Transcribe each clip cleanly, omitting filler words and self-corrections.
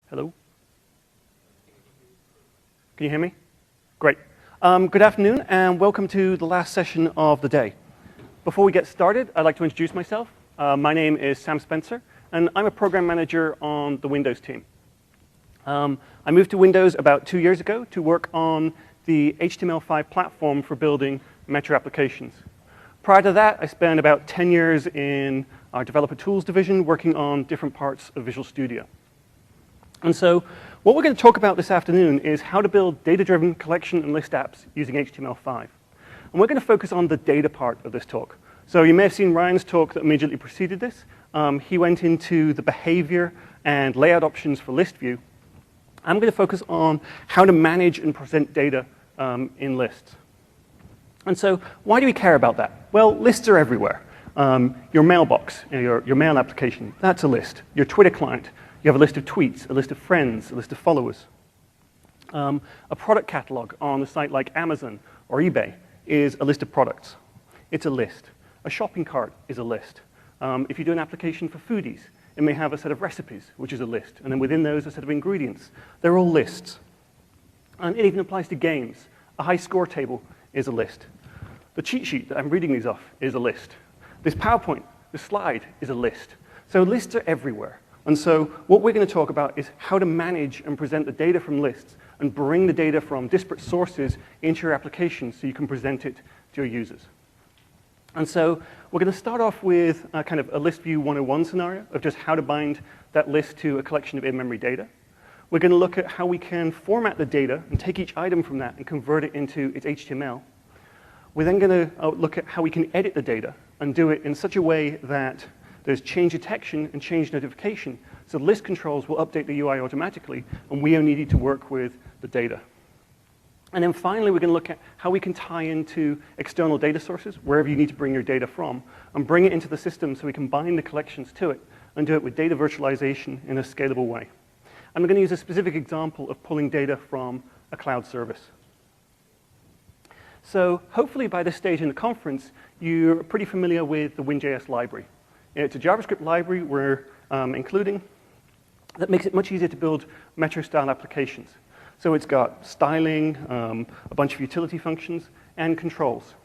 Hello? Can you hear me? Great. Good afternoon, and welcome to the last session of the day. Before we get started, I'd like to introduce myself. My name is Sam Spencer, and I'm a program manager on the Windows team. I moved to Windows about 2 years ago to work on the HTML5 platform for building Metro applications. Prior to that, I spent about 10 years in our developer tools division working on different parts of Visual Studio. And so what we're going to talk about this afternoon is how to build data-driven collection and list apps using HTML5. And we're going to focus on the data part of this talk. So you may have seen Ryan's talk that immediately preceded this. He went into the behavior and layout options for ListView. I'm going to focus on how to manage and present data in lists. And so why do we care about that? Well, lists are everywhere. Your mailbox, your mail application, that's a list. Your Twitter client, you have a list of tweets, a list of friends, a list of followers. A product catalog on a site like Amazon or eBay is a list of products. It's a list. A shopping cart is a list. If you do an application for foodies, it may have a set of recipes, which is a list, and then within those, a set of ingredients. They're all lists. And it even applies to games. A high score table is a list. The cheat sheet that I'm reading these off is a list. This PowerPoint, this slide, is a list. So lists are everywhere. And so what we're going to talk about is how to manage and present the data from lists and bring the data from disparate sources into your application so you can present it to your users. And so we're going to start off with a kind of a ListView 101 scenario of just how to bind that list to a collection of in-memory data. We're going to look at how we can format the data and take each item from that and convert it into its HTML. We're then going to look at how we can edit the data and do it in such a way that there's change detection and change notification, so list controls will update the UI automatically, and we only need to work with the data. And then finally, we're going to look at how we can tie into external data sources, wherever you need to bring your data from, and bring it into the system so we can bind the collections to it and do it with data virtualization in a scalable way. And we're going to use a specific example of pulling data from a cloud service. So hopefully by this stage in the conference, you're pretty familiar with the Win.js library. It's a JavaScript library we're including that makes it much easier to build Metro-style applications. So it's got styling, a bunch of utility functions, and controls.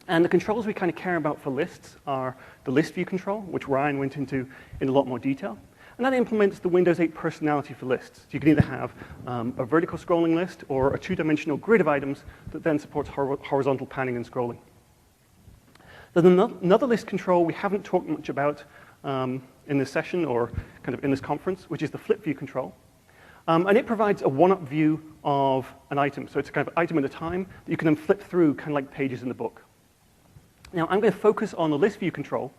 And the controls we kind of care about for lists are the ListView control, which Ryan went into in a lot more detail. And that implements the Windows 8 personality for lists. So you can either have a vertical scrolling list or a two-dimensional grid of items that then supports horizontal panning and scrolling. There's another list control we haven't talked much about in this session or kind of in this conference, which is the flip view control. And it provides a one-up view of an item. So it's a kind of item at a time that you can then flip through kind of like pages in the book. Now, I'm going to focus on the list view control,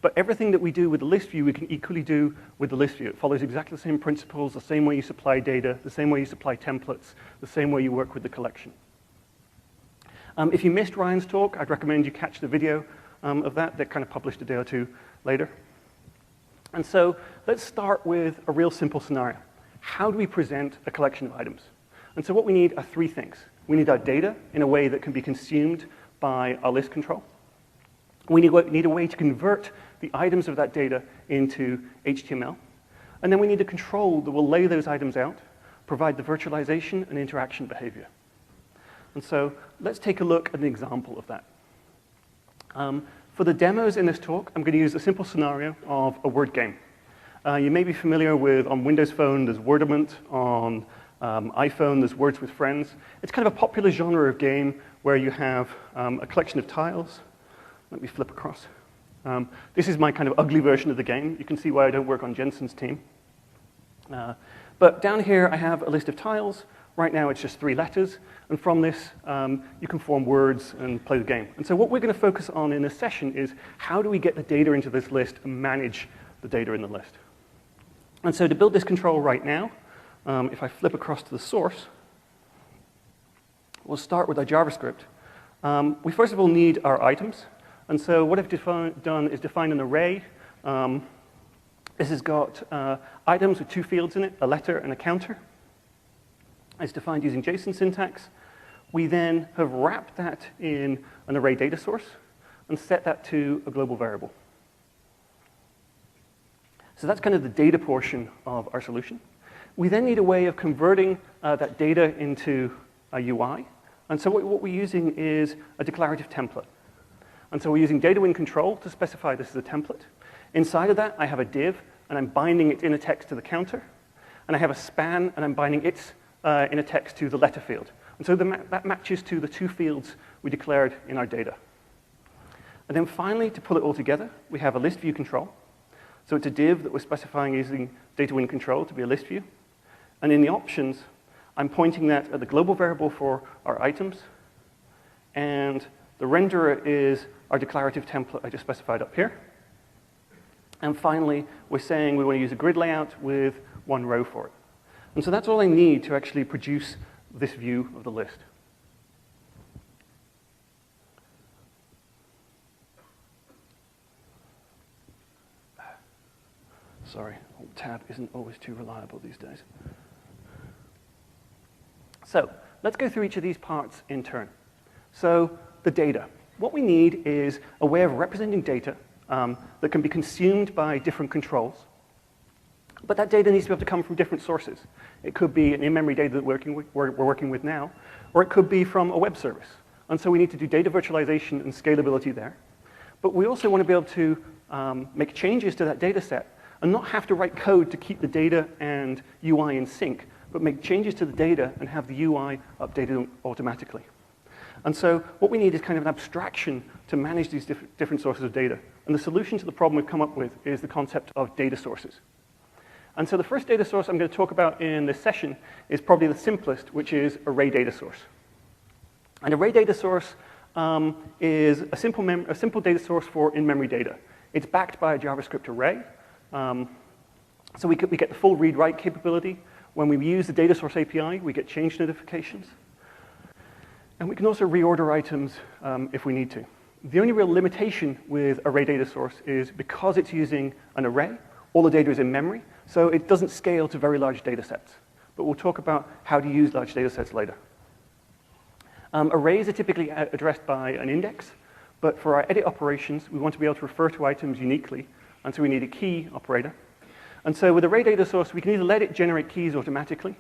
but everything that we do with the list view, we can equally do with the list view. It follows exactly the same principles, the same way you supply data, the same way you supply templates, the same way you work with the collection. If you missed Ryan's talk, I'd recommend you catch the video of that. They're kind of published a day or two later. And so let's start with a real simple scenario. How do we present a collection of items? And so what we need are three things. We need our data in a way that can be consumed by our list control. We need a way to convert the items of that data into HTML. And then we need a control that will lay those items out, provide the virtualization and interaction behavior. And so let's take a look at an example of that. For the demos in this talk, I'm going to use a simple scenario of a word game. You may be familiar with, on Windows Phone, there's Wordament. On iPhone, there's Words with Friends. It's kind of a popular genre of game where you have a collection of tiles. Let me flip across. This is my kind of ugly version of the game. You can see why I don't work on Jensen's team. But down here, I have a list of tiles. Right now, it's just 3 letters. And from this, you can form words and play the game. And so what we're going to focus on in this session is how do we get the data into this list and manage the data in the list. And so to build this control right now, if I flip across to the source, we'll start with our JavaScript. We first of all need our items. And so what I've done is define an array. This has got items with 2 fields in it, a letter and a counter. It's defined using JSON syntax. We then have wrapped that in an array data source and set that to a global variable. So that's kind of the data portion of our solution. We then need a way of converting that data into a UI. And so what we're using is a declarative template. And so we're using data-in-control to specify this as a template. Inside of that, I have a div, and I'm binding its inner text to the counter. And I have a span, and I'm binding its inner text to the letter field. And so that matches to the two fields we declared in our data. And then finally, to pull it all together, we have a ListView control. So it's a div that we're specifying using data-in-control to be a ListView. And in the options, I'm pointing that at the global variable for our items. And the renderer is our declarative template I just specified up here. And finally, we're saying we want to use a grid layout with one row for it. And so that's all I need to actually produce this view of the list. Sorry, Alt-Tab isn't always too reliable these days. So let's go through each of these parts in turn. So the data. What we need is a way of representing data that can be consumed by different controls. But that data needs to be able to come from different sources. It could be an in-memory data that we're working with now, or it could be from a web service. And so we need to do data virtualization and scalability there. But we also want to be able to make changes to that data set and not have to write code to keep the data and UI in sync, but make changes to the data and have the UI updated automatically. And so what we need is kind of an abstraction to manage these different sources of data. And the solution to the problem we've come up with is the concept of data sources. And so the first data source I'm going to talk about in this session is probably the simplest, which is array data source. An array data source is a simple data source for in-memory data. It's backed by a JavaScript array. So we get the full read-write capability. When we use the data source API, we get change notifications. And we can also reorder items if we need to. The only real limitation with array data source is because it's using an array, all the data is in memory, so it doesn't scale to very large data sets. But we'll talk about how to use large data sets later. Arrays are typically addressed by an index, but for our edit operations, we want to be able to refer to items uniquely, and so we need a key operator. And so with array data source, we can either let it generate keys automatically,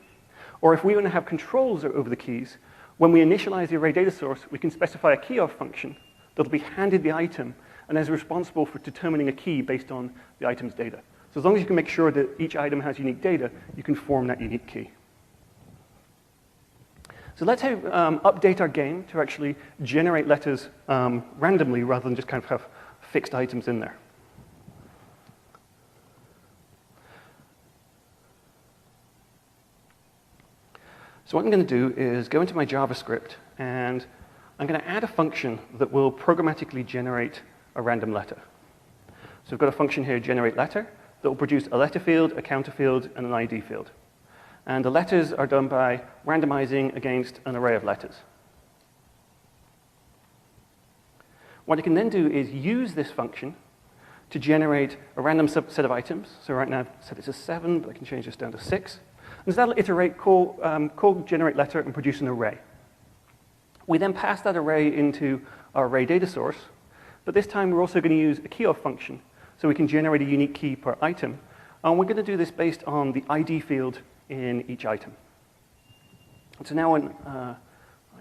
or if we want to have controls over the keys, when we initialize the array data source, we can specify a keyoff function that'll be handed the item and is responsible for determining a key based on the item's data. So as long as you can make sure that each item has unique data, you can form that unique key. So let's update our game to actually generate letters randomly rather than just kind of have fixed items in there. So what I'm going to do is go into my JavaScript, and I'm going to add a function that will programmatically generate a random letter. So we've got a function here, generate letter, that will produce a letter field, a counter field, and an ID field. And the letters are done by randomizing against an array of letters. What you can then do is use this function to generate a random set of items. So right now I've set it to 7, but I can change this down to 6. And so that'll iterate, call generate letter, and produce an array. We then pass that array into our array data source, but this time we're also going to use a keyoff function, so we can generate a unique key per item. And we're going to do this based on the ID field in each item. And so now when, I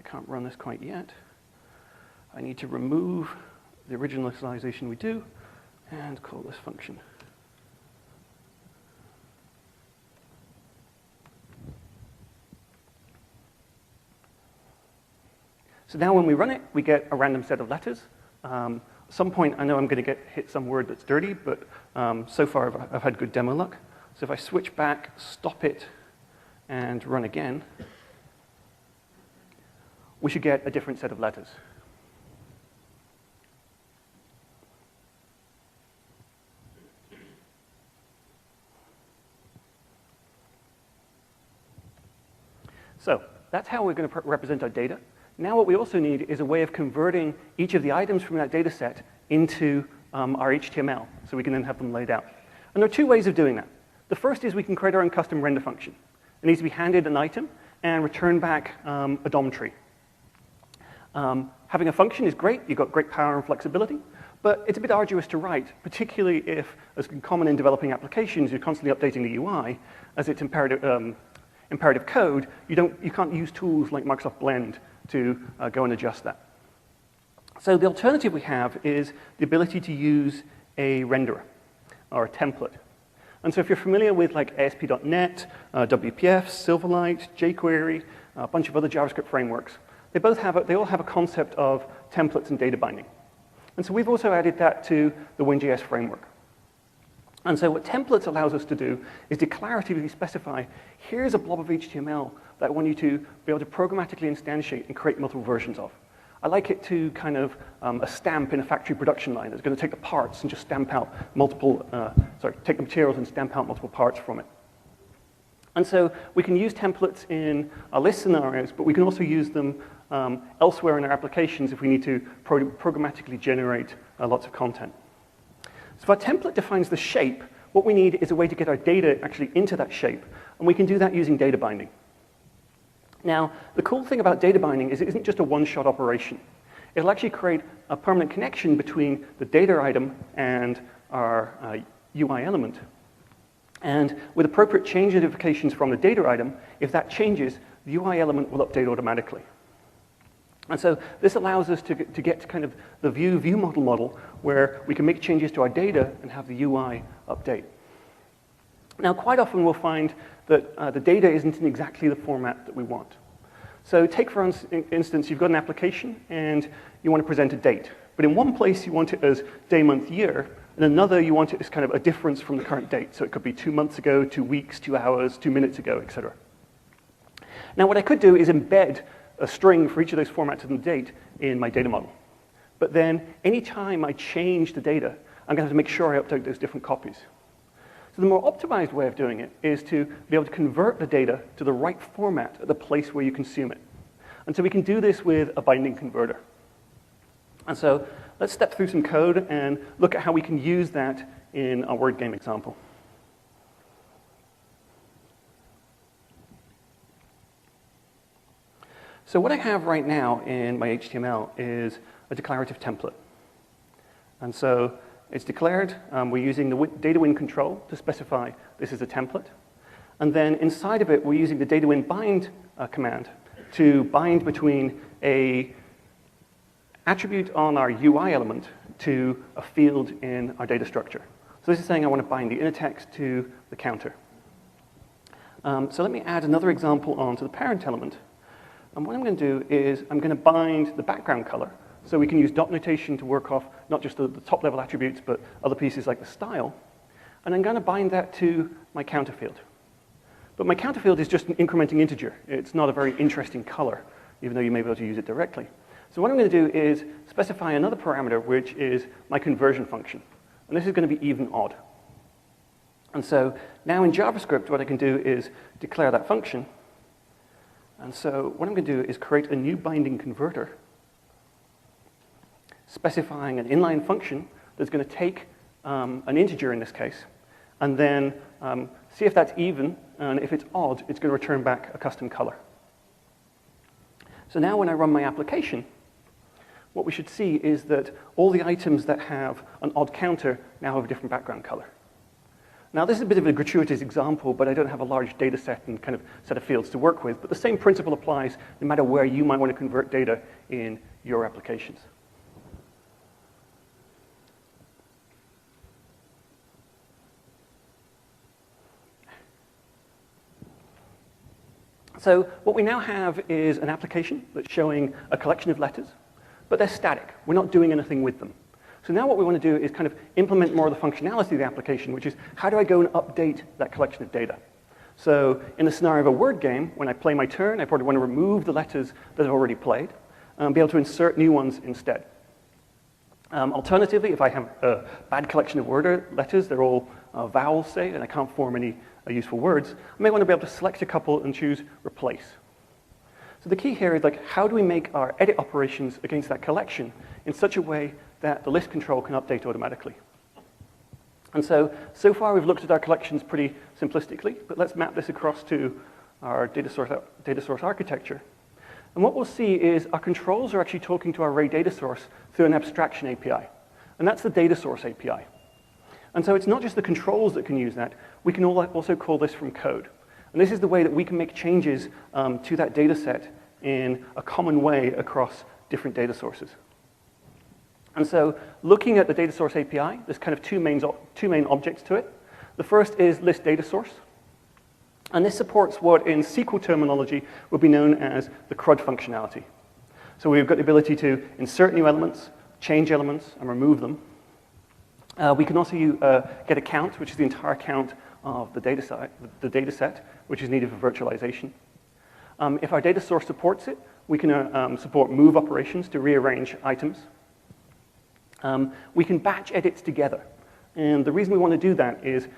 can't run this quite yet, I need to remove the original initialization we do and call this function. So now when we run it, we get a random set of letters. At some point, I know I'm going to hit some word that's dirty, but so far I've had good demo luck. So if I switch back, stop it, and run again, we should get a different set of letters. So that's how we're going to represent our data. Now what we also need is a way of converting each of the items from that data set into our HTML, so we can then have them laid out. And there are two ways of doing that. The first is we can create our own custom render function. It needs to be handed an item and return back a DOM tree. Having a function is great. You've got great power and flexibility. But it's a bit arduous to write, particularly if, as common in developing applications, you're constantly updating the UI. As it's imperative code, you can't use tools like Microsoft Blend to go and adjust that. So the alternative we have is the ability to use a renderer or a template. And so if you're familiar with like ASP.NET, WPF, Silverlight, jQuery, a bunch of other JavaScript frameworks, they all have a concept of templates and data binding. And so we've also added that to the WinJS framework. And so what templates allows us to do is declaratively specify, here's a blob of HTML that I want you to be able to programmatically instantiate and create multiple versions of. I like it to kind of a stamp in a factory production line that's going to take the parts and just stamp out take the materials and stamp out multiple parts from it. And so we can use templates in our list scenarios, but we can also use them elsewhere in our applications if we need to programmatically generate lots of content. So if our template defines the shape, what we need is a way to get our data actually into that shape, and we can do that using data binding. Now, the cool thing about data binding is it isn't just a one-shot operation. It'll actually create a permanent connection between the data item and our UI element. And with appropriate change notifications from the data item, if that changes, the UI element will update automatically. And so this allows us to get to kind of the view model where we can make changes to our data and have the UI update. Now, quite often we'll find that the data isn't in exactly the format that we want. So take, for instance, you've got an application and you want to present a date. But in one place, you want it as day, month, year. In another, you want it as kind of a difference from the current date. So it could be 2 months ago, 2 weeks, 2 hours, 2 minutes ago, et cetera. Now, what I could do is embed a string for each of those formats and the date in my data model. But then, anytime I change the data, I'm going to have to make sure I update those different copies. So the more optimized way of doing it is to be able to convert the data to the right format at the place where you consume it. And so we can do this with a binding converter. And so let's step through some code and look at how we can use that in our word game example. So what I have right now in my HTML is a declarative template. And so it's declared. We're using the DataWin control to specify this is a template. And then inside of it, we're using the DataWin bind command to bind between a attribute on our UI element to a field in our data structure. So this is saying I want to bind the inner text to the counter. So let me add another example onto the parent element. And what I'm going to do is I'm going to bind the background color. So we can use dot notation to work off not just the top-level attributes, but other pieces like the style. And I'm going to bind that to my counter field. But my counter field is just an incrementing integer. It's not a very interesting color, even though you may be able to use it directly. So what I'm going to do is specify another parameter, which is my conversion function. And this is going to be even odd. And so now in JavaScript, what I can do is declare that function. And so what I'm going to do is create a new binding converter, specifying an inline function that's going to take an integer in this case, and then see if that's even, and if it's odd, it's going to return back a custom color. So now when I run my application, what we should see is that all the items that have an odd counter now have a different background color. Now this is a bit of a gratuitous example, but I don't have a large data set and kind of set of fields to work with, but the same principle applies no matter where you might want to convert data in your applications. So what we now have is an application that's showing a collection of letters, but they're static. We're not doing anything with them. So now what we want to do is kind of implement more of the functionality of the application, which is how do I go and update that collection of data? So in the scenario of a word game, when I play my turn, I probably want to remove the letters that I've already played and be able to insert new ones instead. Alternatively, if I have a bad collection of letters, they're all vowels, say, and I can't form any useful words, I may want to be able to select a couple and choose replace. So the key here is like, how do we make our edit operations against that collection in such a way that the list control can update automatically? And so far we've looked at our collections pretty simplistically, but let's map this across to our data source architecture. And what we'll see is our controls are actually talking to our array data source through an abstraction API. And and that's the data source API. And so it's not just the controls that can use that. We can also call this from code. And this is the way that we can make changes to that data set in a common way across different data sources. And so looking at the data source API, there's kind of two main objects to it. The first is list data source. And this supports what in SQL terminology would be known as the CRUD functionality. So we've got the ability to insert new elements, change elements, and remove them. We can also get a count, which is the entire count of the data set, which is needed for virtualization. If our data source supports it, we can support move operations to rearrange items. We can batch edits together. And the reason we want to do that is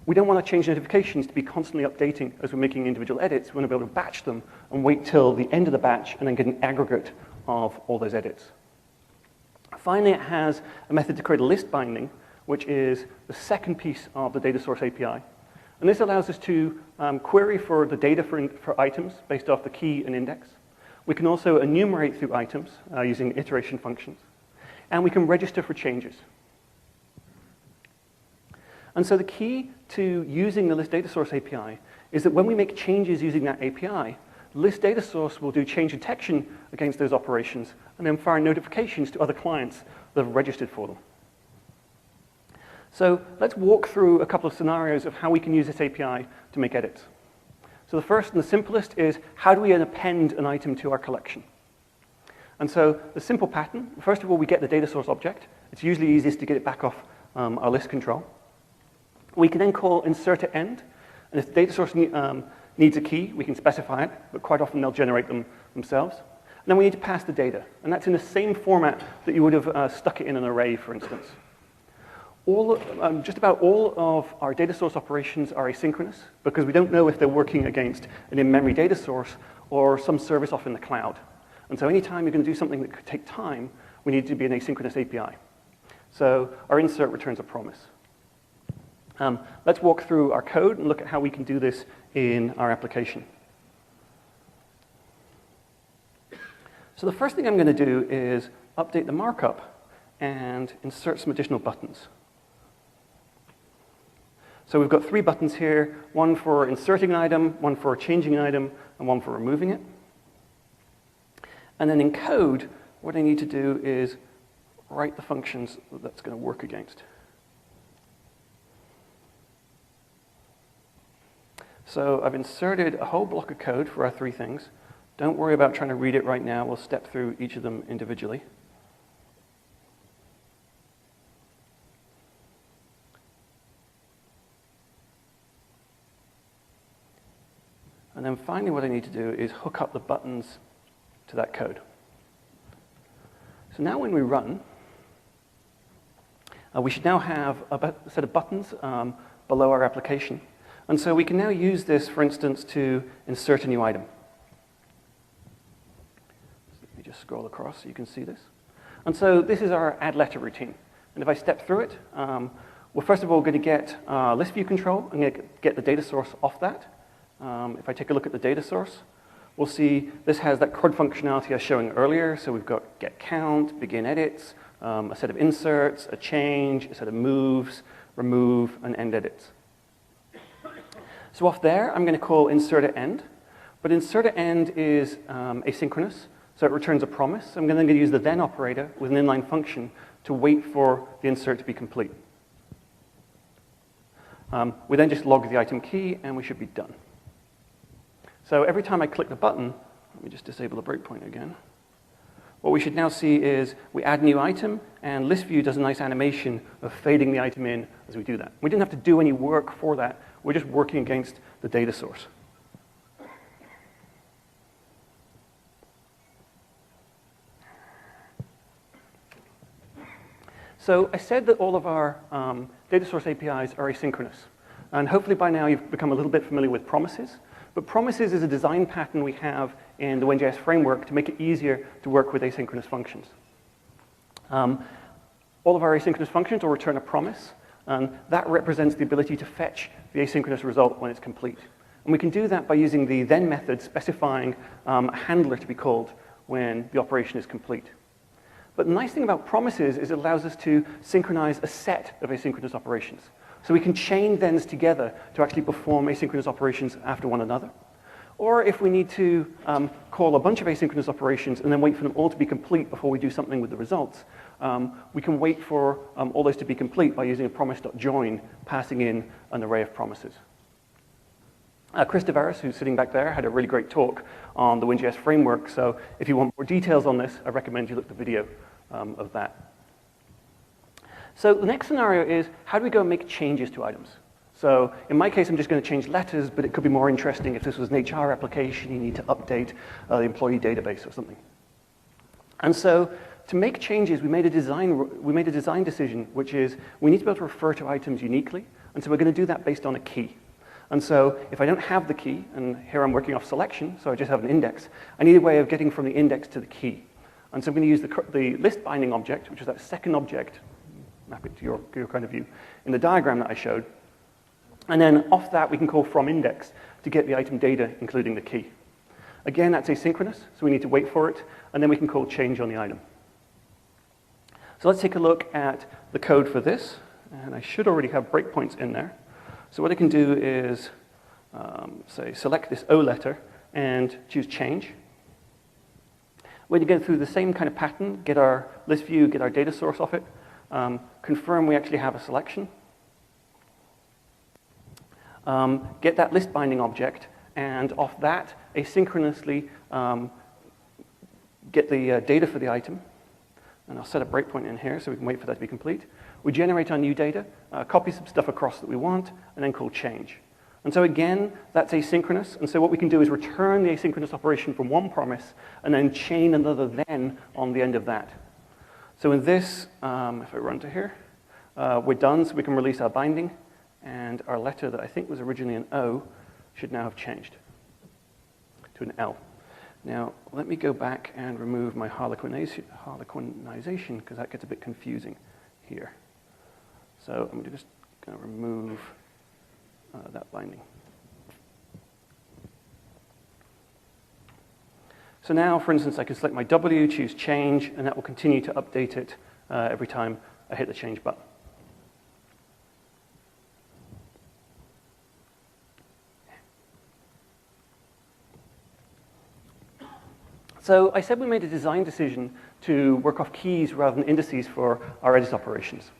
we don't want to change notifications to be constantly updating as we're making individual edits. We want to be able to batch them and wait till the end of the batch and then get an aggregate of all those edits. Finally, it has a method to create a list binding, which is the second piece of the data source API. And this allows us to query for the data for items based off the key and index. We can also enumerate through items using iteration functions. And we can register for changes. And so the key to using the list data source API is that when we make changes using that API, list data source will do change detection against those operations and then fire notifications to other clients that have registered for them. So let's walk through a couple of scenarios of how we can use this API to make edits. So the first and the simplest is how do we append an item to our collection? And so the simple pattern, first of all, we get the data source object. It's usually easiest to get it back off our list control. We can then call insert at end, and if the data source needs a key, we can specify it, but quite often they'll generate them themselves. And then we need to pass the data, and that's in the same format that you would have stuck it in an array, for instance. Just about all of our data source operations are asynchronous, because we don't know if they're working against an in-memory data source or some service off in the cloud. And so anytime you're going to do something that could take time, we need to be an asynchronous API. So our insert returns a promise. Let's walk through our code and look at how we can do this in our application. So the first thing I'm going to do is update the markup and insert some additional buttons. So we've got 3 buttons here, one for inserting an item, one for changing an item, and one for removing it. And then in code, what I need to do is write the functions that's going to work against. So I've inserted a whole block of code for our 3 things. Don't worry about trying to read it right now. We'll step through each of them individually. And then finally what I need to do is hook up the buttons to that code. So now when we run, we should now have a set of buttons below our application. And so we can now use this, for instance, to insert a new item. So let me just scroll across so you can see this. And so this is our add letter routine. And if I step through it, we're first of all going to get ListView control. I'm going to get the data source off that. If I take a look at the data source, we'll see this has that CRUD functionality I was showing earlier. So we've got get count, begin edits, a set of inserts, a change, a set of moves, remove, and end edits. So off there, I'm going to call insert at end. But insert at end is asynchronous, so it returns a promise. I'm going to use the then operator with an inline function to wait for the insert to be complete. We then just log the item key, and we should be done. So every time I click the button, let me just disable the breakpoint again. What we should now see is we add a new item, and ListView does a nice animation of fading the item in as we do that. We didn't have to do any work for that. We're just working against the data source. So I said that all of our data source APIs are asynchronous. And hopefully by now you've become a little bit familiar with promises. But promises is a design pattern we have in the WinJS framework to make it easier to work with asynchronous functions. All of our asynchronous functions will return a promise, and that represents the ability to fetch the asynchronous result when it's complete. And we can do that by using the then method specifying a handler to be called when the operation is complete. But the nice thing about promises is it allows us to synchronize a set of asynchronous operations. So we can chain thens together to actually perform asynchronous operations after one another. Or if we need to call a bunch of asynchronous operations and then wait for them all to be complete before we do something with the results, we can wait for all those to be complete by using a promise.join, passing in an array of promises. Chris Deveris, who's sitting back there, had a really great talk on the WinJS framework. So if you want more details on this, I recommend you look at the video of that. So the next scenario is, how do we go and make changes to items? So in my case, I'm just going to change letters, but it could be more interesting if this was an HR application, you need to update the employee database or something. And so to make changes, we made a design decision, which is we need to be able to refer to items uniquely. And so we're going to do that based on a key. And so if I don't have the key, and here I'm working off selection, so I just have an index, I need a way of getting from the index to the key. And so I'm going to use the list binding object, which is that second object, map it to your kind of view, in the diagram that I showed. And then off that, we can call from index to get the item data, including the key. Again, that's asynchronous, so we need to wait for it, and then we can call change on the item. So let's take a look at the code for this, and I should already have breakpoints in there. So what I can do is, say, select this O letter and choose change. We're going to go through the same kind of pattern, get our list view, get our data source off it, confirm we actually have a selection, get that list binding object, and off that, asynchronously get the data for the item. And I'll set a breakpoint in here so we can wait for that to be complete. We generate our new data, copy some stuff across that we want, and then call change. And so again, that's asynchronous. And so what we can do is return the asynchronous operation from one promise and then chain another then on the end of that. So in this, if I run to here, we're done, so we can release our binding. And our letter that I think was originally an O should now have changed to an L. Now, let me go back and remove my harlequinization, because that gets a bit confusing here. So I'm just going to remove that binding. So now, for instance, I can select my W, choose change, and that will continue to update it every time I hit the change button. So I said we made a design decision to work off keys rather than indices for our edit operations.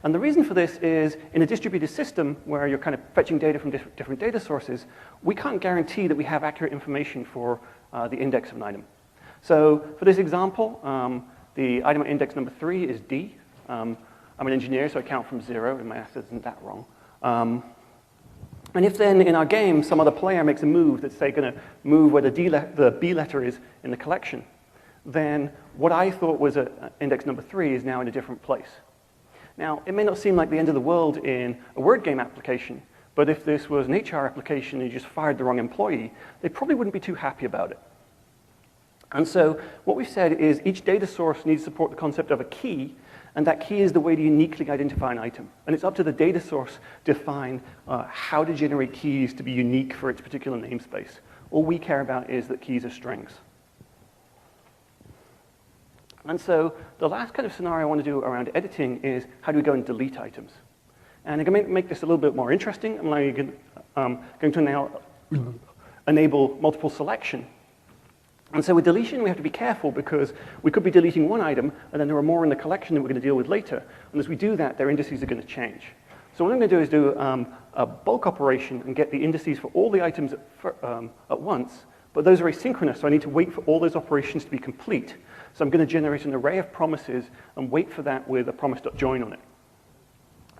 And the reason for this is, in a distributed system where you're kind of fetching data from different data sources, we can't guarantee that we have accurate information for the index of an item. So for this example, the item at index number 3 is D. I'm an engineer, so I count from 0, and my math isn't that wrong. And if then in our game some other player makes a move that's, say, going to move where the B letter is in the collection, then what I thought was index number 3 is now in a different place. Now, it may not seem like the end of the world in a word game application, but if this was an HR application and you just fired the wrong employee, they probably wouldn't be too happy about it. And so what we've said is each data source needs to support the concept of a key, and that key is the way to uniquely identify an item. And it's up to the data source to define how to generate keys to be unique for its particular namespace. All we care about is that keys are strings. And so the last kind of scenario I want to do around editing is how do we go and delete items? And I'm going to make this a little bit more interesting. I'm going to now enable multiple selection. And so with deletion, we have to be careful because we could be deleting one item, and then there are more in the collection that we're going to deal with later. And as we do that, their indices are going to change. So what I'm going to do is do a bulk operation and get the indices for all the items at once. But those are asynchronous, so I need to wait for all those operations to be complete. So I'm going to generate an array of promises and wait for that with a promise.join on it.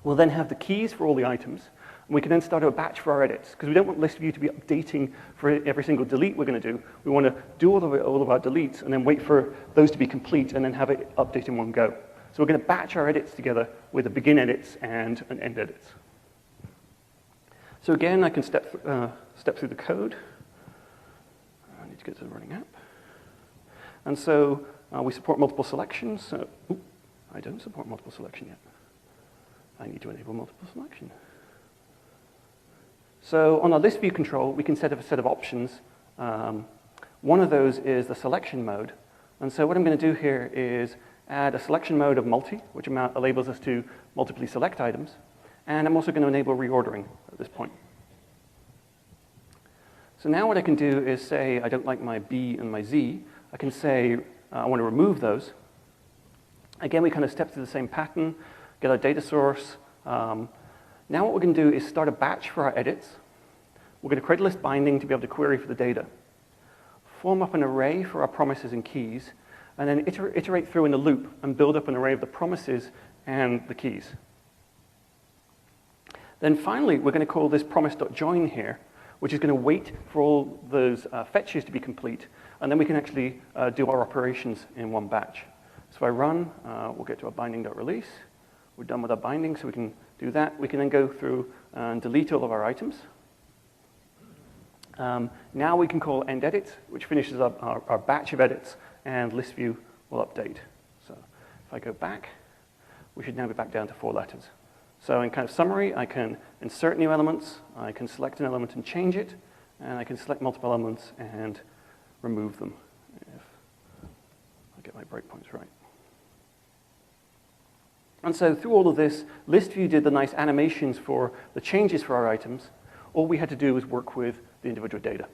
We'll then have the keys for all the items. And we can then start a batch for our edits, because we don't want ListView to be updating for every single delete we're going to do. We want to do all of our deletes and then wait for those to be complete and then have it update in one go. So we're going to batch our edits together with a begin edits and an end edits. So again, I can step through the code. I need to get to the running app. And so we support multiple selections. I don't support multiple selection yet. I need to enable multiple selection. So on our ListView control, we can set up a set of options. One of those is the selection mode. And so what I'm going to do here is add a selection mode of multi, which enables us to multiply select items. And I'm also going to enable reordering at this point. So now what I can do is say I don't like my B and my Z. I can say I want to remove those. Again, we kind of step through the same pattern, get our data source. Now what we're going to do is start a batch for our edits. We're going to create a list binding to be able to query for the data. Form up an array for our promises and keys, and then iterate through in a loop and build up an array of the promises and the keys. Then finally, we're going to call this promise.join here, which is going to wait for all those fetches to be complete, and then we can actually do our operations in one batch. So if I run, we'll get to our binding.release. We're done with our binding, so we can do that. We can then go through and delete all of our items. Now we can call endEdit, which finishes up our batch of edits, and ListView will update. So if I go back, we should now be back down to 4 letters. So in kind of summary, I can insert new elements, I can select an element and change it, and I can select multiple elements and remove them if I get my breakpoints right. And so through all of this, ListView did the nice animations for the changes for our items. All we had to do was work with the individual data.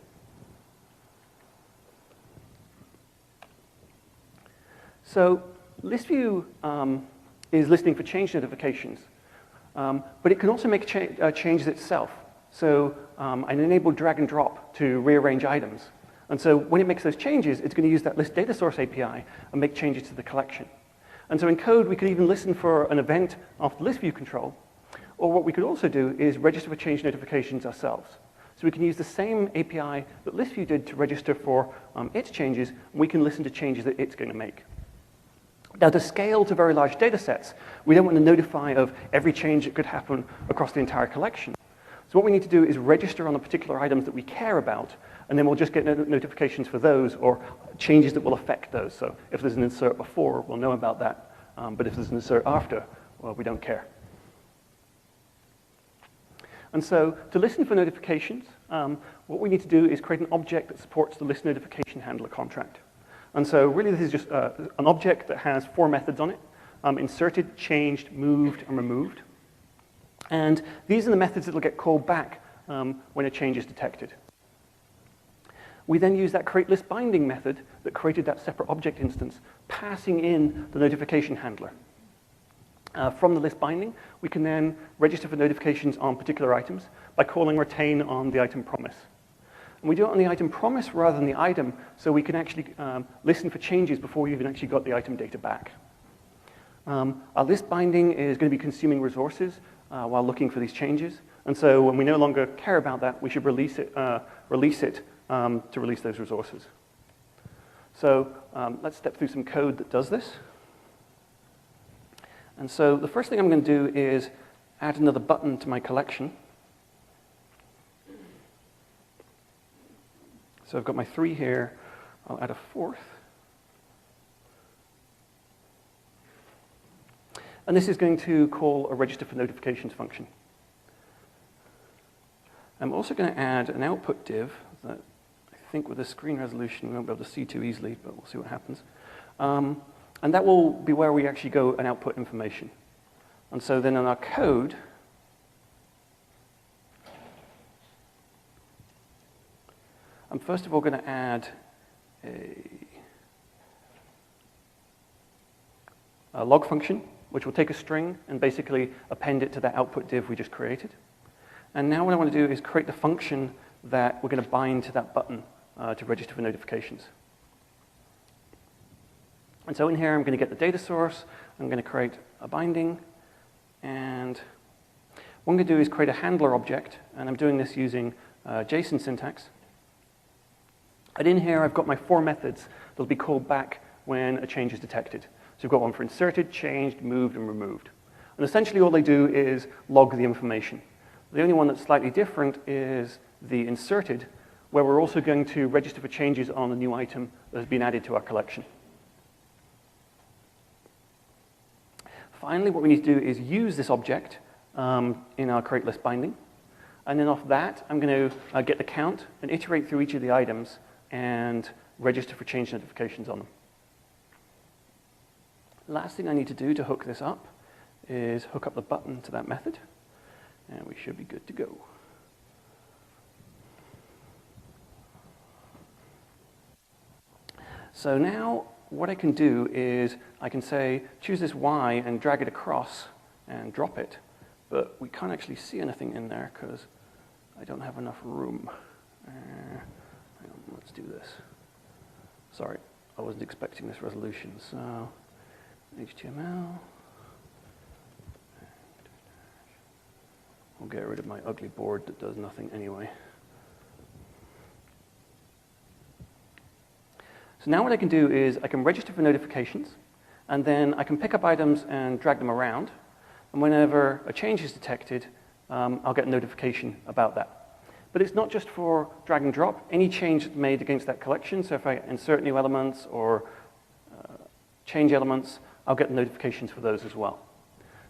So ListView is listening for change notifications. But it can also make changes itself. So I enable drag and drop to rearrange items. And so when it makes those changes, it's going to use that list data source API and make changes to the collection. And so in code, we could even listen for an event after ListView control. Or what we could also do is register for change notifications ourselves. So we can use the same API that ListView did to register for its changes, and we can listen to changes that it's going to make. Now, to scale to very large data sets, we don't want to notify of every change that could happen across the entire collection. So what we need to do is register on the particular items that we care about, and then we'll just get notifications for those or changes that will affect those. So if there's an insert before, we'll know about that. But if there's an insert after, well, we don't care. And so to listen for notifications, what we need to do is create an object that supports the list notification handler contract. And so really this is just an object that has 4 methods on it: inserted, changed, moved, and removed. And these are the methods that will get called back when a change is detected. We then use that create list binding method that created that separate object instance, passing in the notification handler. From the list binding, we can then register for notifications on particular items by calling retain on the item promise. And we do it on the item promise rather than the item, so we can actually listen for changes before we even actually got the item data back. Our list binding is going to be consuming resources while looking for these changes. And so when we no longer care about that, we should release it to release those resources. So let's step through some code that does this. And so the first thing I'm going to do is add another button to my collection. So I've got my 3 here. I'll add a 4th. And this is going to call a register for notifications function. I'm also going to add an output div that I think with the screen resolution we won't be able to see too easily, but we'll see what happens. And that will be where we actually go and output information. And so then in our code, I'm first of all going to add a log function, which will take a string and basically append it to that output div we just created. And now what I want to do is create the function that we're going to bind to that button to register for notifications. And so in here, I'm going to get the data source. I'm going to create a binding. And what I'm going to do is create a handler object. And I'm doing this using JSON syntax. And in here, I've got my 4 methods that will be called back when a change is detected. So we've got one for inserted, changed, moved, and removed. And essentially, all they do is log the information. The only one that's slightly different is the inserted, where we're also going to register for changes on a new item that has been added to our collection. Finally, what we need to do is use this object in our create list binding. And then off that, I'm going to get the count and iterate through each of the items and register for change notifications on them. last thing I need to do to hook this up is hook up the button to that method, and we should be good to go. So now what I can do is I can say, choose this Y and drag it across and drop it, but we can't actually see anything in there because I don't have enough room. Hang on, let's do this. Sorry, I wasn't expecting this resolution. So HTML. I'll get rid of my ugly board that does nothing anyway. So now what I can do is I can register for notifications, and then I can pick up items and drag them around. And whenever a change is detected, I'll get a notification about that. But it's not just for drag and drop. Any change made against that collection, so if I insert new elements or change elements, I'll get notifications for those as well.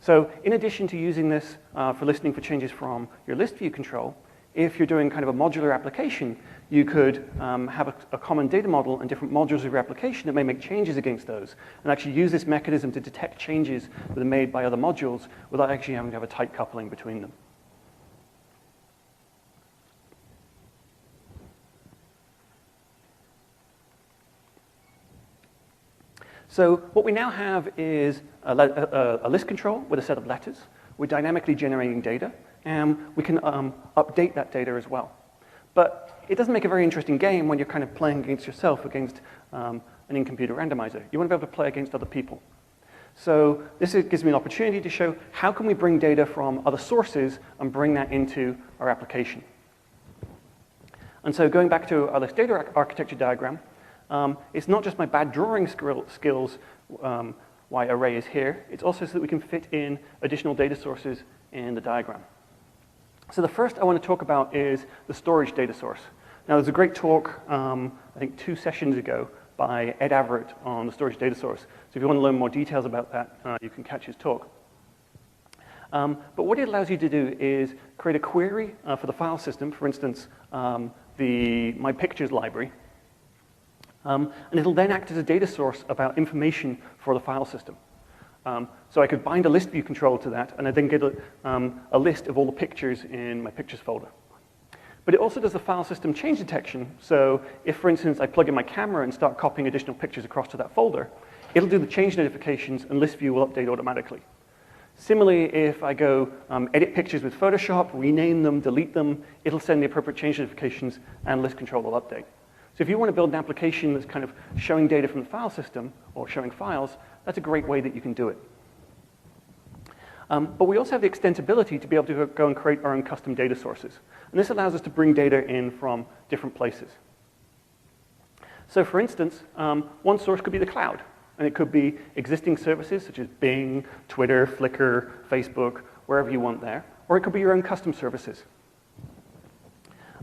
So in addition to using this for listening for changes from your ListView control, if you're doing kind of a modular application, you could have a common data model and different modules of your application that may make changes against those, and actually use this mechanism to detect changes that are made by other modules without actually having to have a tight coupling between them. So what we now have is a list control with a set of letters. We're dynamically generating data, and we can update that data as well. But it doesn't make a very interesting game when you're kind of playing against yourself, against an in-computer randomizer. You want to be able to play against other people. So this gives me an opportunity to show how can we bring data from other sources and bring that into our application. And so going back to our list data architecture diagram, it's not just my bad drawing skills why array is here. It's also so that we can fit in additional data sources in the diagram. So the first I want to talk about is the storage data source. Now there's a great talk, I think 2 sessions ago, by Ed Averett on the storage data source. So if you want to learn more details about that, you can catch his talk. But what it allows you to do is create a query for the file system, for instance, my pictures library, and it'll then act as a data source about information for the file system. So I could bind a ListView control to that, and I then get a list of all the pictures in my pictures folder. But it also does the file system change detection. So if, for instance, I plug in my camera and start copying additional pictures across to that folder, it'll do the change notifications, and ListView will update automatically. Similarly, if I go edit pictures with Photoshop, rename them, delete them, it'll send the appropriate change notifications, and list control will update. So if you want to build an application that's kind of showing data from the file system or showing files, that's a great way that you can do it. But we also have the extensibility to be able to go and create our own custom data sources. And this allows us to bring data in from different places. So for instance, one source could be the cloud. And it could be existing services such as Bing, Twitter, Flickr, Facebook, wherever you want there. Or it could be your own custom services.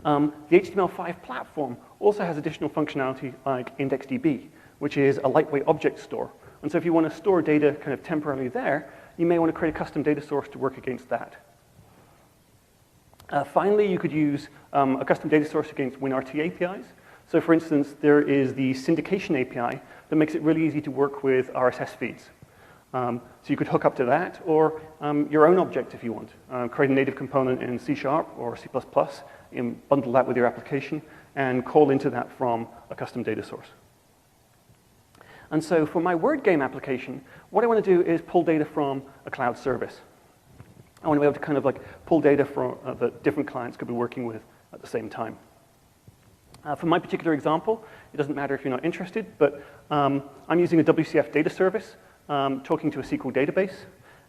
The HTML5 platform also has additional functionality like IndexedDB, which is a lightweight object store. And so if you want to store data kind of temporarily there, you may want to create a custom data source to work against that. Finally, you could use a custom data source against WinRT APIs. So for instance, there is the syndication API that makes it really easy to work with RSS feeds. So you could hook up to that, or your own object if you want. Create a native component in C# or C++, and bundle that with your application, and call into that from a custom data source. And so for my word game application, what I want to do is pull data from a cloud service. I want to be able to kind of like pull data from that different clients could be working with at the same time. For my particular example, it doesn't matter if you're not interested, but I'm using a WCF data service talking to a SQL database,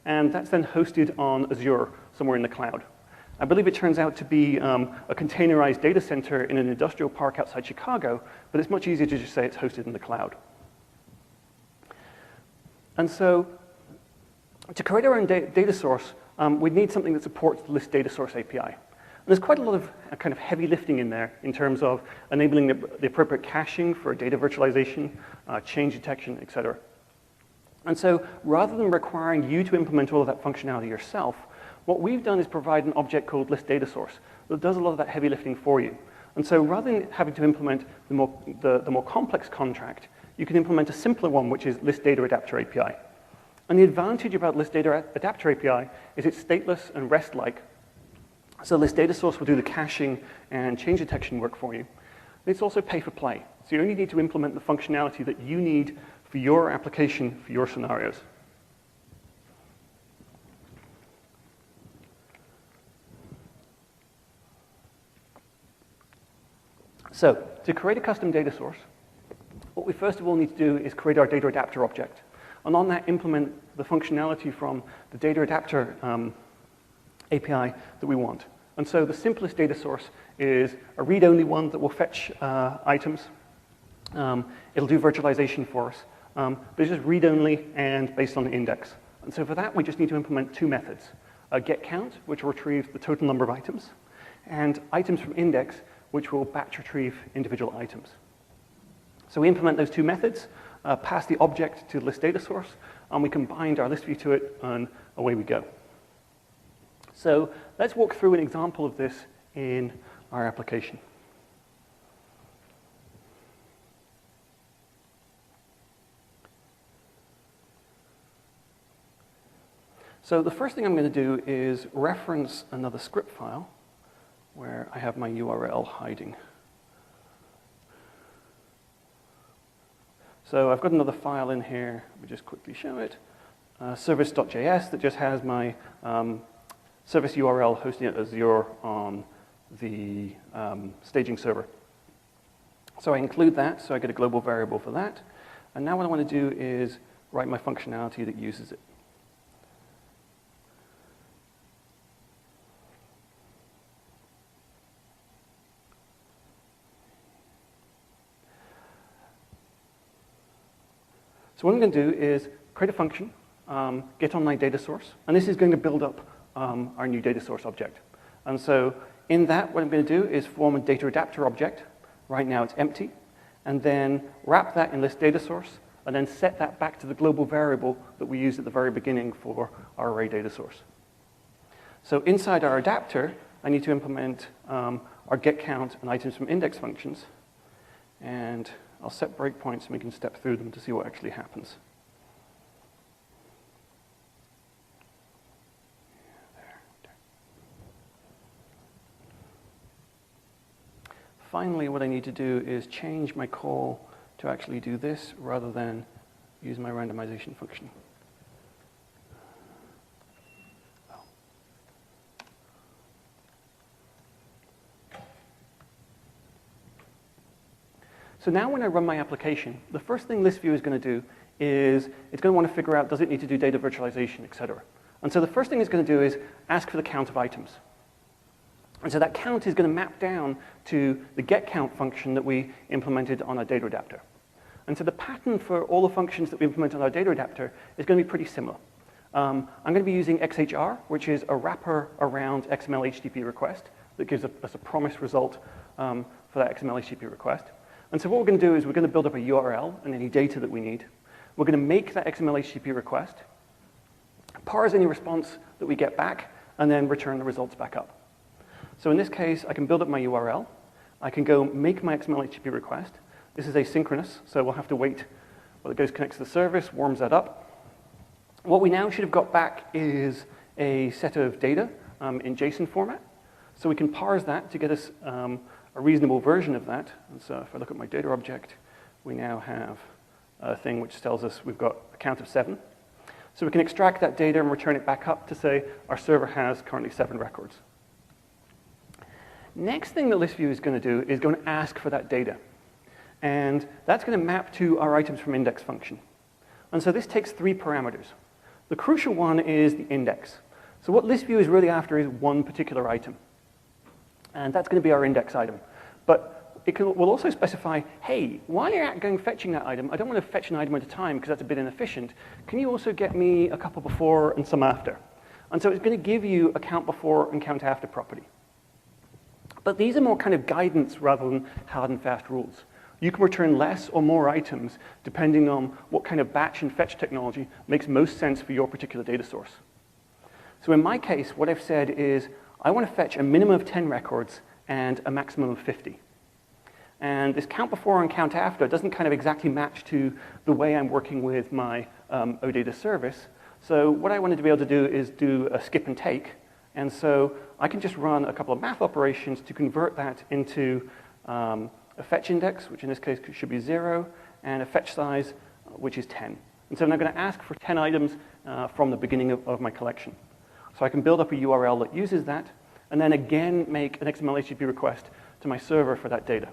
and that's then hosted on Azure somewhere in the cloud. I believe it turns out to be a containerized data center in an industrial park outside Chicago, but it's much easier to just say it's hosted in the cloud. And so to create our own data source, we'd need something that supports the list data source API. And there's quite a lot of kind of heavy lifting in there in terms of enabling the appropriate caching for data virtualization, change detection, et cetera. And so rather than requiring you to implement all of that functionality yourself, what we've done is provide an object called list data source that does a lot of that heavy lifting for you. And so rather than having to implement the more complex contract, you can implement a simpler one, which is list data adapter API. And the advantage about List Data Adapter API is it's stateless and REST-like. So List Data Source will do the caching and change detection work for you. And it's also pay for play. So you only need to implement the functionality that you need for your application, for your scenarios. So to create a custom data source, what we first of all need to do is create our data adapter object. And on that, implement the functionality from the data adapter API that we want. And so the simplest data source is a read-only one that will fetch items. It'll do virtualization for us. But it's just read-only and based on the index. And so for that, we just need to implement two methods. A getCount, which will retrieve the total number of items, and items from index, which will batch retrieve individual items. So we implement those two methods, pass the object to the list data source, and we can bind our ListView to it, and away we go. So let's walk through an example of this in our application. So the first thing I'm going to do is reference another script file where I have my URL hiding. So I've got another file in here. Let me just quickly show it. Service.js that just has my service URL hosting it as Azure on the staging server. So I include that, so I get a global variable for that. And now what I want to do is write my functionality that uses it. So what I'm going to do is create a function, get on my data source, and this is going to build up our new data source object. And so in that, what I'm going to do is form a data adapter object. Right now it's empty. And then wrap that in list data source, and then set that back to the global variable that we used at the very beginning for our array data source. So inside our adapter, I need to implement our getCount and items from index functions. And I'll set breakpoints and we can step through them to see what actually happens. Finally, what I need to do is change my call to actually do this rather than use my randomization function. So now when I run my application, the first thing ListView is going to do is it's going to want to figure out, does it need to do data virtualization, et cetera. And so the first thing it's going to do is ask for the count of items. And so that count is going to map down to the getCount function that we implemented on our data adapter. And so the pattern for all the functions that we implement on our data adapter is going to be pretty similar. I'm going to be using XHR, which is a wrapper around XML HTTP request that gives us a promised result for that XML HTTP request. And so what we're going to do is we're going to build up a URL and any data that we need. We're going to make that XML HTTP request, parse any response that we get back, and then return the results back up. So in this case, I can build up my URL. I can go make my XML HTTP request. This is asynchronous, so we'll have to wait while it goes connects to the service, warms that up. What we now should have got back is a set of data in JSON format. So we can parse that to get us a reasonable version of that. And so if I look at my data object, we now have a thing which tells us we've got a count of 7. So we can extract that data and return it back up to say our server has currently 7 records. Next thing that ListView is going to do is going to ask for that data. And that's going to map to our items from index function. And so this takes 3 parameters. The crucial one is the index. So what ListView is really after is one particular item. And that's going to be our index item. But it will also specify, hey, while you're going fetching that item, I don't want to fetch an item at a time because that's a bit inefficient. Can you also get me a couple before and some after? And so it's going to give you a count before and count after property. But these are more kind of guidance rather than hard and fast rules. You can return less or more items depending on what kind of batch and fetch technology makes most sense for your particular data source. So in my case, what I've said is I want to fetch a minimum of 10 records and a maximum of 50. And this count before and count after doesn't kind of exactly match to the way I'm working with my OData service. So what I wanted to be able to do is do a skip and take. And so I can just run a couple of math operations to convert that into a fetch index, which in this case should be 0, and a fetch size, which is 10. And so I'm now going to ask for 10 items from the beginning of my collection. So I can build up a URL that uses that, and then again make an XML HTTP request to my server for that data.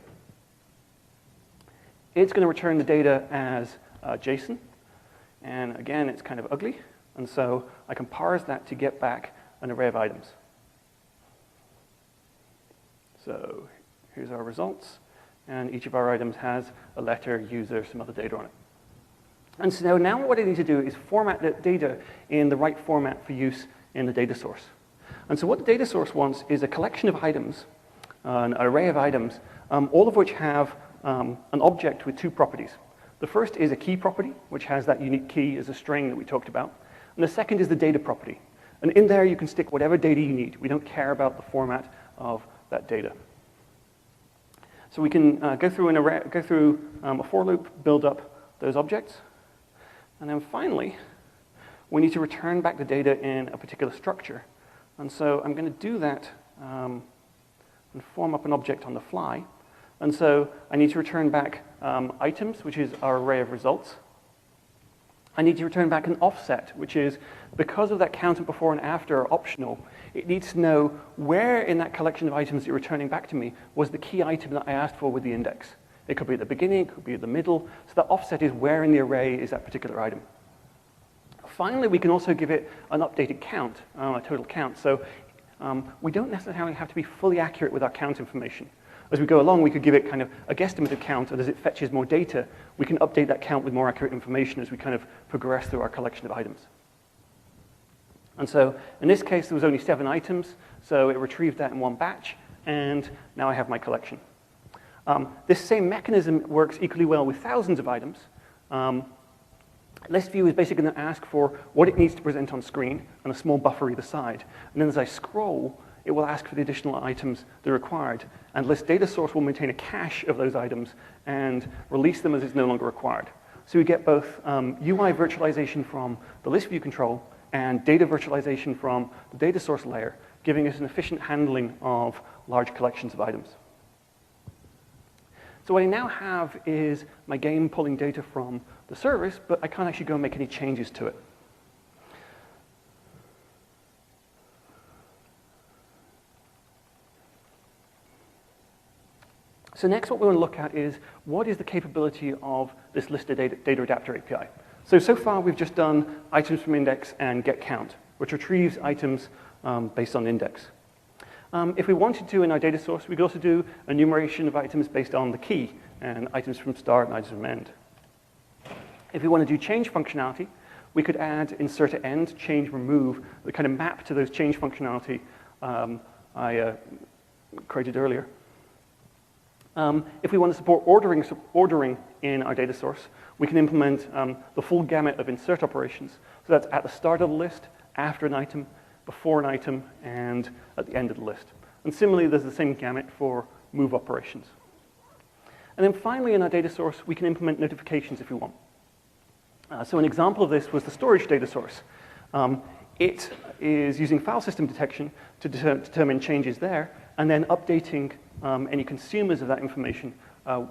It's going to return the data as JSON, and again, it's kind of ugly, and so I can parse that to get back an array of items. So here's our results, and each of our items has a letter, user, some other data on it. And so now what I need to do is format that data in the right format for use in the data source. And so what the data source wants is a collection of items, an array of items, all of which have an object with two properties. The first is a key property, which has that unique key as a string that we talked about. And the second is the data property. And in there, you can stick whatever data you need. We don't care about the format of that data. So we can go through a for loop, build up those objects. And then finally, we need to return back the data in a particular structure. And so I'm going to do that and form up an object on the fly. And so I need to return back items, which is our array of results. I need to return back an offset, which is, because of that count and before and after are optional, it needs to know where in that collection of items you're returning back to me was the key item that I asked for with the index. It could be at the beginning, it could be at the middle. So that offset is where in the array is that particular item. Finally, we can also give it an updated count, a total count. So we don't necessarily have to be fully accurate with our count information. As we go along, we could give it kind of a guesstimated count, and as it fetches more data, we can update that count with more accurate information as we kind of progress through our collection of items. And so in this case, there was only 7 items, so it retrieved that in one batch, and now I have my collection. This same mechanism works equally well with thousands of items. ListView is basically going to ask for what it needs to present on screen and a small buffer either side. And then as I scroll, it will ask for the additional items that are required. And List Data Source will maintain a cache of those items and release them as it's no longer required. So we get both UI virtualization from the ListView control and data virtualization from the data source layer, giving us an efficient handling of large collections of items. So what I now have is my game pulling data from the service, but I can't actually go and make any changes to it. So next what we want to look at is what is the capability of this listed data adapter API. So far we've just done items from index and get count, which retrieves items based on index. If we wanted to in our data source, we could also do enumeration of items based on the key, and items from start and items from end. If we want to do change functionality, we could add insert at end, change, remove, that kind of map to those change functionality I created earlier. If we want to support ordering in our data source, we can implement the full gamut of insert operations. So that's at the start of the list, after an item, before an item, and at the end of the list. And similarly, there's the same gamut for move operations. And then finally, in our data source, we can implement notifications if we want. So an example of this was the storage data source. It is using file system detection to determine changes there, and then updating any consumers of that information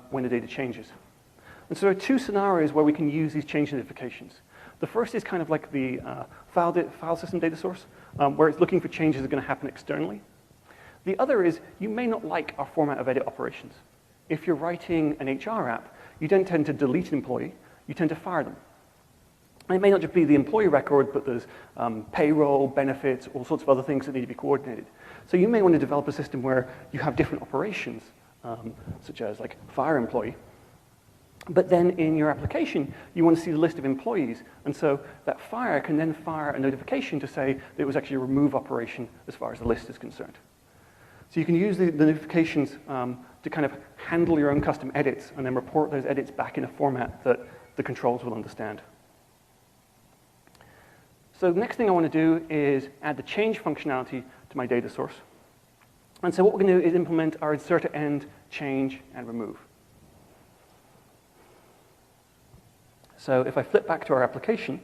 when the data changes. And so there are 2 scenarios where we can use these change notifications. The first is kind of like the file system data source, where it's looking for changes that are going to happen externally. The other is you may not like our format of edit operations. If you're writing an HR app, you don't tend to delete an employee, you tend to fire them. And it may not just be the employee record, but there's payroll, benefits, all sorts of other things that need to be coordinated. So you may want to develop a system where you have different operations, such as like fire employee. But then in your application, you want to see the list of employees. And so that fire can then fire a notification to say that it was actually a remove operation as far as the list is concerned. So you can use the notifications to kind of handle your own custom edits and then report those edits back in a format that the controls will understand. So the next thing I want to do is add the change functionality to my data source. And so what we're going to do is implement our insert at end, change, and remove. So if I flip back to our application,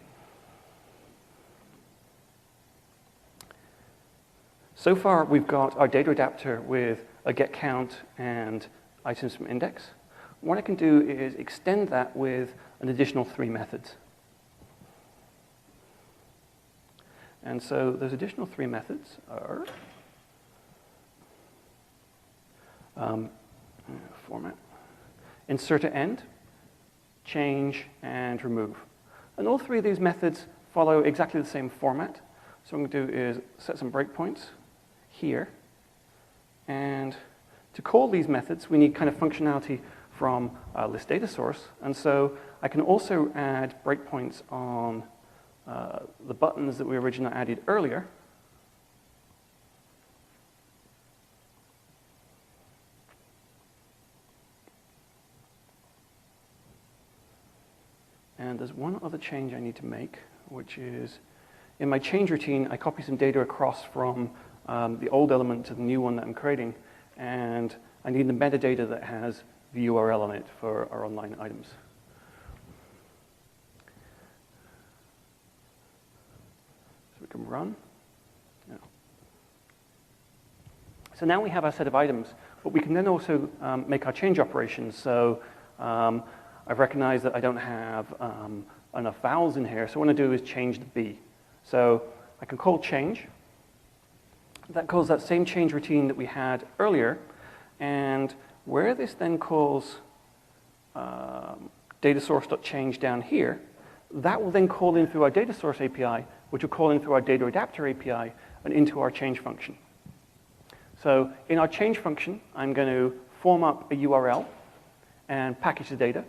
So far, we've got our data adapter with a get count and items from index. What I can do is extend that with an additional 3 methods. And so those additional 3 methods are format, insert at end, change, and remove. And all 3 of these methods follow exactly the same format. So what I'm going to do is set some breakpoints here. And to call these methods, we need kind of functionality from list data source. And so I can also add breakpoints on the buttons that we originally added earlier. And there's one other change I need to make, which is in my change routine, I copy some data across from the old element to the new one that I'm creating. And I need the metadata that has the URL on it for our online items. So we can run. Yeah. So now we have our set of items, but we can then also make our change operations. So I've recognized that I don't have enough vowels in here, so what I want to do is change the B. So I can call change. That calls that same change routine that we had earlier, and where this then calls data source.change down here, that will then call in through our data source API, which will call in through our data adapter API and into our change function. So in our change function, I'm going to form up a URL and package the data,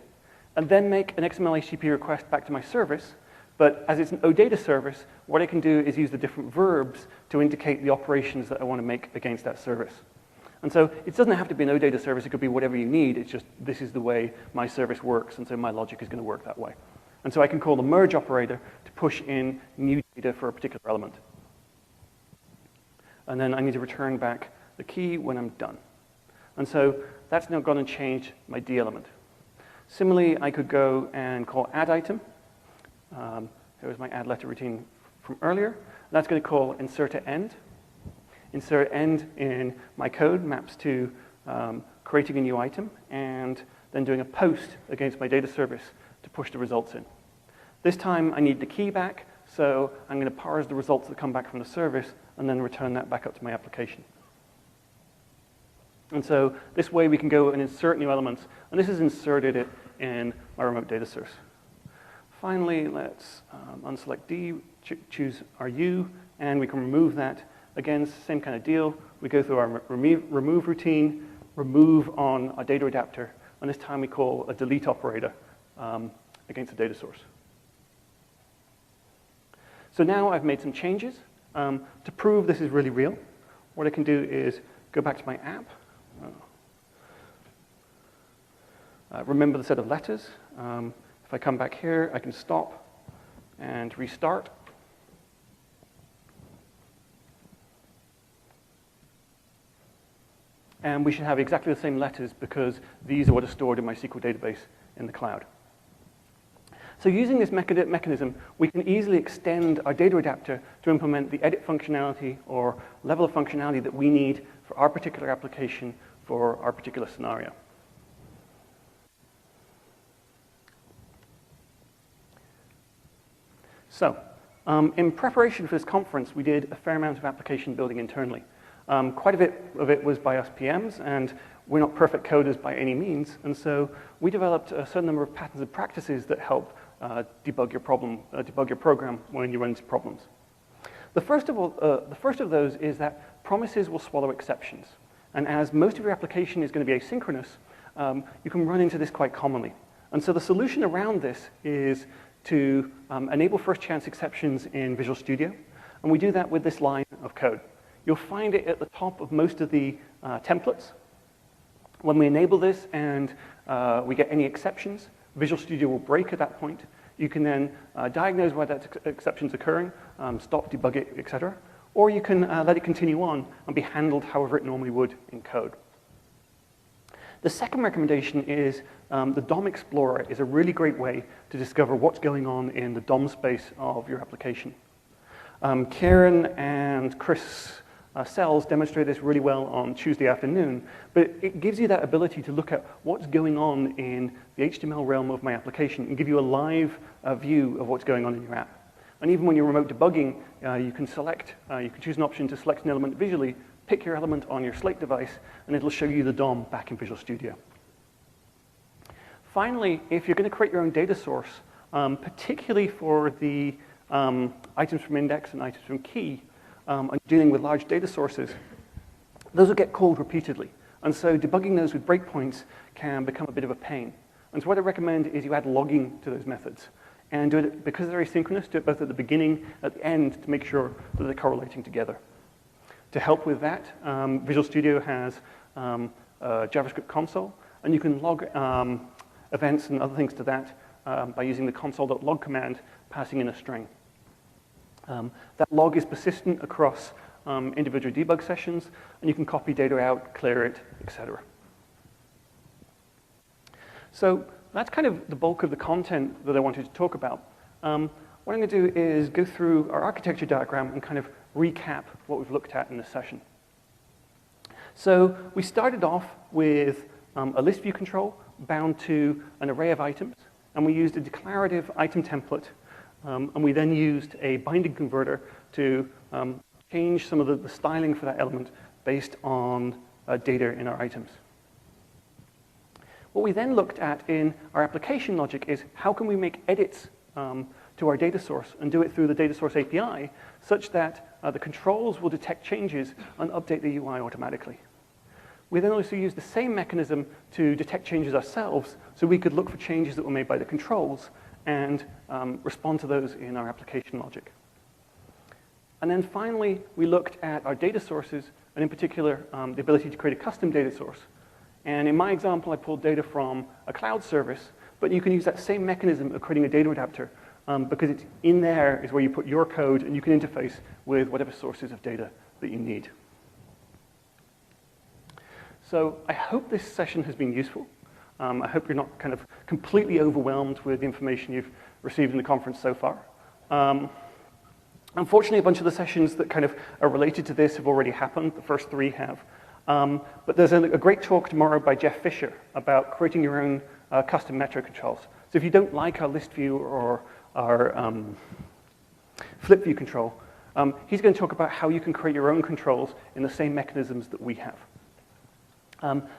and then make an XML HTTP request back to my service. But as it's an OData service, what I can do is use the different verbs to indicate the operations that I want to make against that service. And so it doesn't have to be an OData service. It could be whatever you need. It's just this is the way my service works, and so my logic is going to work that way. And so I can call the merge operator to push in new data for a particular element. And then I need to return back the key when I'm done. And so that's now gone and changed my D element. Similarly, I could go and call add item. Here's my add letter routine from earlier. That's going to call insert at end. Insert at end in my code maps to creating a new item and then doing a post against my data service to push the results in. This time I need the key back, so I'm going to parse the results that come back from the service and then return that back up to my application. And so this way we can go and insert new elements, and this has inserted it in my remote data source. Finally, let's unselect D, choose our U, and we can remove that. Again, same kind of deal. We go through our remove routine, remove on our data adapter, and this time we call a delete operator against the data source. So now I've made some changes. To prove this is really real, what I can do is go back to my app, remember the set of letters. If I come back here, I can stop and restart. And we should have exactly the same letters because these are what are stored in my SQL database in the cloud. So using this mechanism, we can easily extend our data adapter to implement the edit functionality or level of functionality that we need for our particular application for our particular scenario. So, in preparation for this conference, we did a fair amount of application building internally. Quite a bit of it was by us PMs, and we're not perfect coders by any means, and so we developed a certain number of patterns and practices that help debug your program when you run into problems. The first of those is that promises will swallow exceptions, and as most of your application is going to be asynchronous, you can run into this quite commonly. And so the solution around this is to enable first chance exceptions in Visual Studio, and we do that with this line of code. You'll find it at the top of most of the templates. When we enable this and we get any exceptions, Visual Studio will break at that point. You can then diagnose why that exception's occurring, stop, debug it, etc. Or you can let it continue on and be handled however it normally would in code. The second recommendation is the DOM Explorer is a really great way to discover what's going on in the DOM space of your application. Kieran and Chris cells demonstrate this really well on Tuesday afternoon, but it gives you that ability to look at what's going on in the HTML realm of my application and give you a live view of what's going on in your app. And even when you're remote debugging, you can choose an option to select an element visually, pick your element on your Slate device, and it'll show you the DOM back in Visual Studio. Finally, if you're going to create your own data source, particularly for the items from index and items from key, and dealing with large data sources, those will get called repeatedly. And so debugging those with breakpoints can become a bit of a pain. And so what I recommend is you add logging to those methods. And do it, because they're asynchronous, do it both at the beginning, at the end, to make sure that they're correlating together. To help with that, Visual Studio has a JavaScript console, and you can log events and other things to that by using the console.log command, passing in a string. That log is persistent across individual debug sessions, and you can copy data out, clear it, etc. So that's kind of the bulk of the content that I wanted to talk about. What I'm going to do is go through our architecture diagram and kind of recap what we've looked at in this session. So we started off with a ListView control bound to an array of items, and we used a declarative item template, and we then used a binding converter to change some of the styling for that element based on data in our items. What we then looked at in our application logic is how can we make edits to our data source and do it through the data source API such that the controls will detect changes and update the UI automatically. We then also used the same mechanism to detect changes ourselves so we could look for changes that were made by the controls and respond to those in our application logic. And then finally, we looked at our data sources, and in particular, the ability to create a custom data source. And in my example, I pulled data from a cloud service, but you can use that same mechanism of creating a data adapter because it's in there is where you put your code and you can interface with whatever sources of data that you need. So I hope this session has been useful. I hope you're not kind of completely overwhelmed with the information you've received in the conference so far. Unfortunately, a bunch of the sessions that kind of are related to this have already happened. The first 3 have. But there's a great talk tomorrow by Jeff Fisher about creating your own custom metro controls. So if you don't like our ListView or our FlipView control, he's going to talk about how you can create your own controls in the same mechanisms that we have.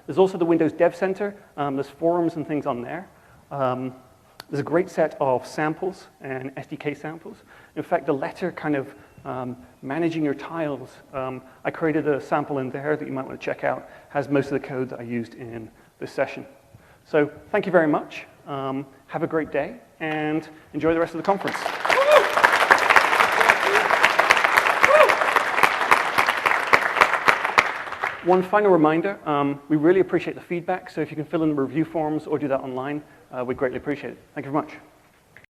There's also the Windows Dev Center. There's forums and things on there. There's a great set of samples and SDK samples. In fact, the letter kind of managing your tiles, I created a sample in there that you might want to check out, has most of the code that I used in this session. So thank you very much. Have a great day, and enjoy the rest of the conference. One final reminder, we really appreciate the feedback, so if you can fill in the review forms or do that online, we'd greatly appreciate it. Thank you very much.